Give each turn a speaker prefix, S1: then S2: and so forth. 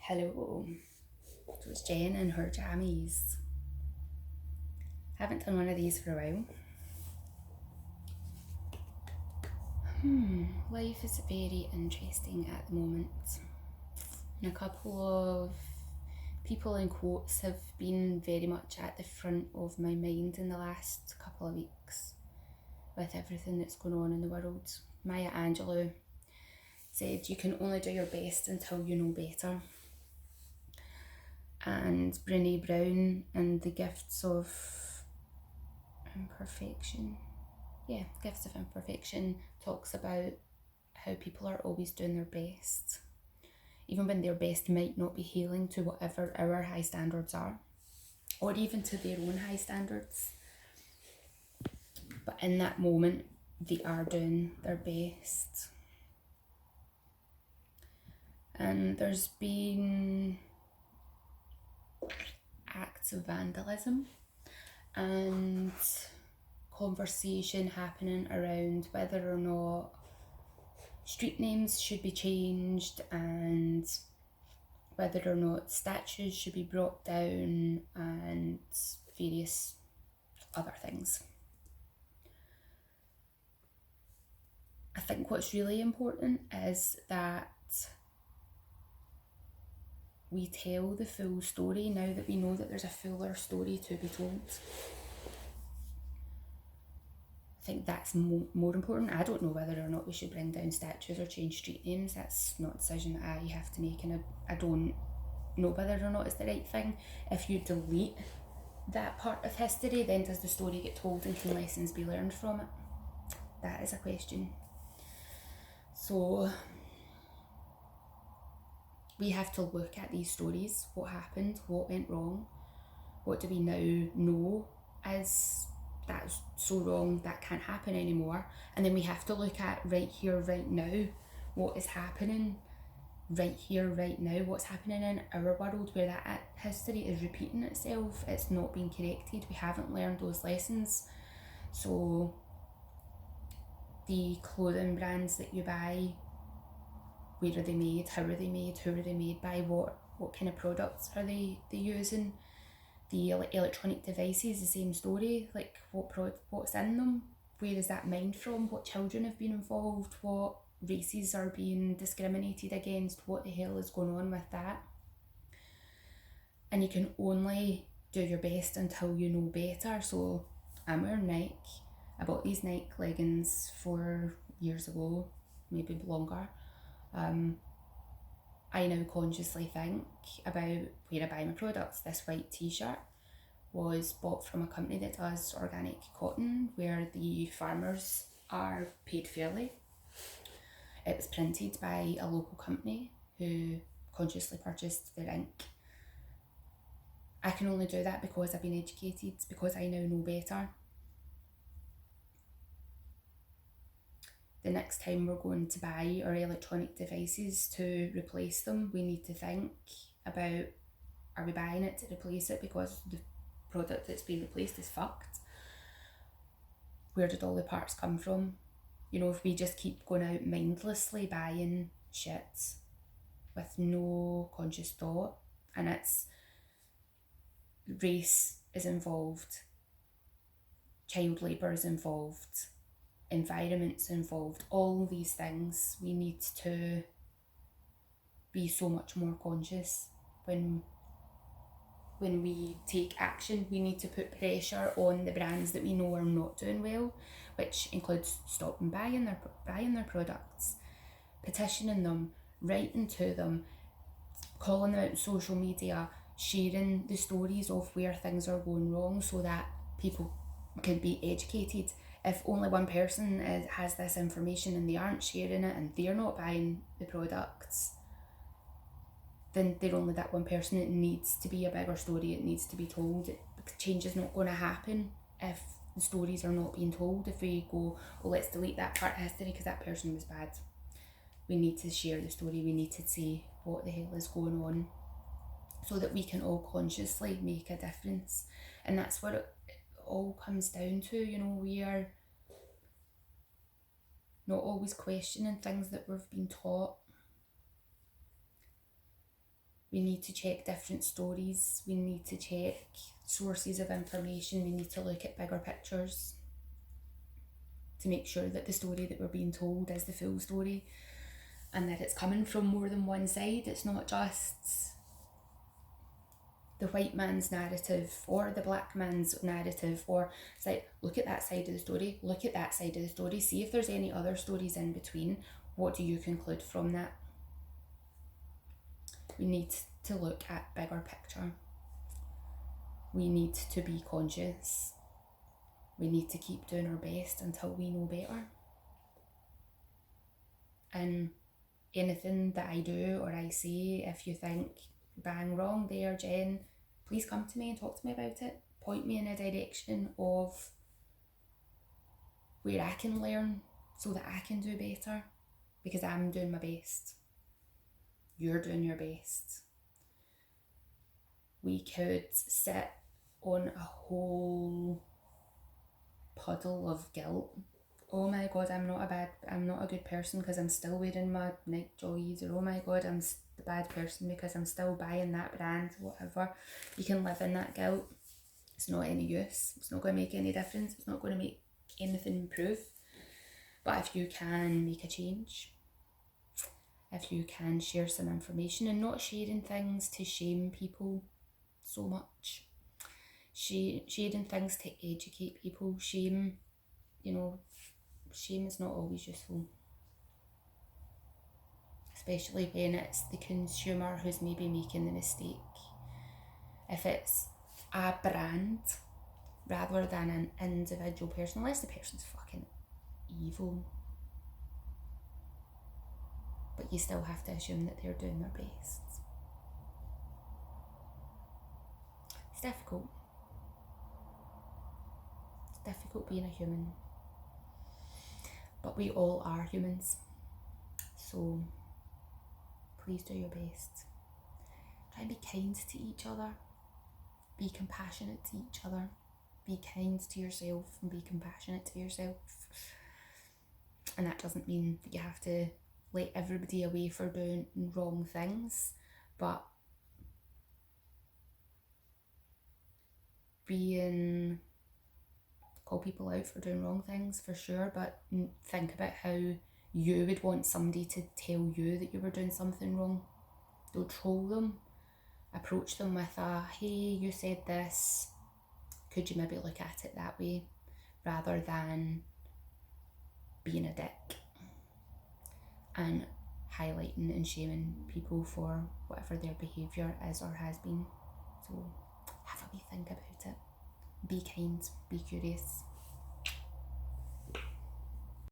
S1: Hello. So it's Jen and her jammies. Haven't done one of these for a while. Life is very interesting at the moment. And a couple of people in quotes have been very much at the front of my mind in the last couple of weeks with everything that's going on in the world. Maya Angelou said you can only do your best until you know better. And Brene Brown and the Gifts of Imperfection. Gifts of Imperfection talks about how people are always doing their best, even when their best might not be hailing to whatever our high standards are, or even to their own high standards. But in that moment, they are doing their best. And there's been acts of vandalism and conversation happening around whether or not street names should be changed and whether or not statues should be brought down and various other things. I think what's really important is that we tell the full story now that we know that there's a fuller story to be told. I think that's more important. I don't know whether or not we should bring down statues or change street names. That's not a decision that I have to make, and I don't know whether or not it's the right thing. If you delete that part of history, then does the story get told and can lessons be learned from it? That is a question. So we have to look at these stories. What happened? What went wrong? What do we now know as that's so wrong, that can't happen anymore? And then we have to look at right here, right now, what is happening right here, right now, what's happening in our world where that history is repeating itself. It's not being corrected. We haven't learned those lessons. So the clothing brands that you buy, where are they made, how are they made, who are they made by, what kind of products are they using? The electronic devices, the same story. Like what's in them, where is that mined from, what children have been involved, what races are being discriminated against, what the hell is going on with that? And you can only do your best until you know better. So I'm wearing Nike. I bought these Nike leggings 4 years ago, maybe longer. I now consciously think about where I buy my products. This white t-shirt was bought from a company that does organic cotton, where the farmers are paid fairly. It was printed by a local company who consciously purchased their ink. I can only do that because I've been educated, because I now know better. The next time we're going to buy our electronic devices to replace them, we need to think about, are we buying it to replace it because the product that's being replaced is fucked? Where did all the parts come from? You know, if we just keep going out mindlessly buying shit with no conscious thought, and it's race is involved, child labour is involved, environment's involved, all these things, we need to be so much more conscious when we take action. We need to put pressure on the brands that we know are not doing well, which includes stopping buying their products, petitioning them, writing to them, calling them out on social media, sharing the stories of where things are going wrong so that people can be educated. If only one person has this information and they aren't sharing it and they're not buying the products, then they're only that one person. It needs to be a bigger story. It needs to be told. Change is not going to happen if the stories are not being told. If we go, oh, let's delete that part of history because that person was bad. We need to share the story. We need to say what the hell is going on so that we can all consciously make a difference. And that's what it all comes down to. You know, we are not always questioning things that we've been taught. We need to check different stories. We need to check sources of information. We need to look at bigger pictures to make sure that the story that we're being told is the full story and that it's coming from more than one side. It's not just the white man's narrative or the black man's narrative, or it's like, look at that side of the story, look at that side of the story, see if there's any other stories in between. What do you conclude from that? We need to look at bigger picture. We need to be conscious. We need to keep doing our best until we know better. And anything that I do or I say, if you think bang wrong there, Jen, please come to me and talk to me about it. Point me in a direction of where I can learn so that I can do better, because I'm doing my best. You're doing your best. We could sit on a whole puddle of guilt. Oh my god, I'm not a good person because I'm still wearing my Nike joggies, or oh my god, I'm the bad person because I'm still buying that brand, whatever. You can live in that guilt. It's not any use. It's not going to make any difference. It's not going to make anything improve. But if you can make a change, if you can share some information, and not sharing things to shame people so much, sharing things to educate people. Shame is not always useful, especially when it's the consumer who's maybe making the mistake. If it's a brand rather than an individual person, unless the person's fucking evil, but you still have to assume that they're doing their best. It's difficult. It's difficult being a human. But we all are humans. So please do your best. Try and be kind to each other. Be compassionate to each other. Be kind to yourself and be compassionate to yourself. And that doesn't mean that you have to let everybody away for doing wrong things, but call people out for doing wrong things for sure, but think about how you would want somebody to tell you that you were doing something wrong. Don't troll them. Approach them with hey, you said this, could you maybe look at it that way, rather than being a dick and highlighting and shaming people for whatever their behaviour is or has been. So have a wee think about it. Be kind, be curious.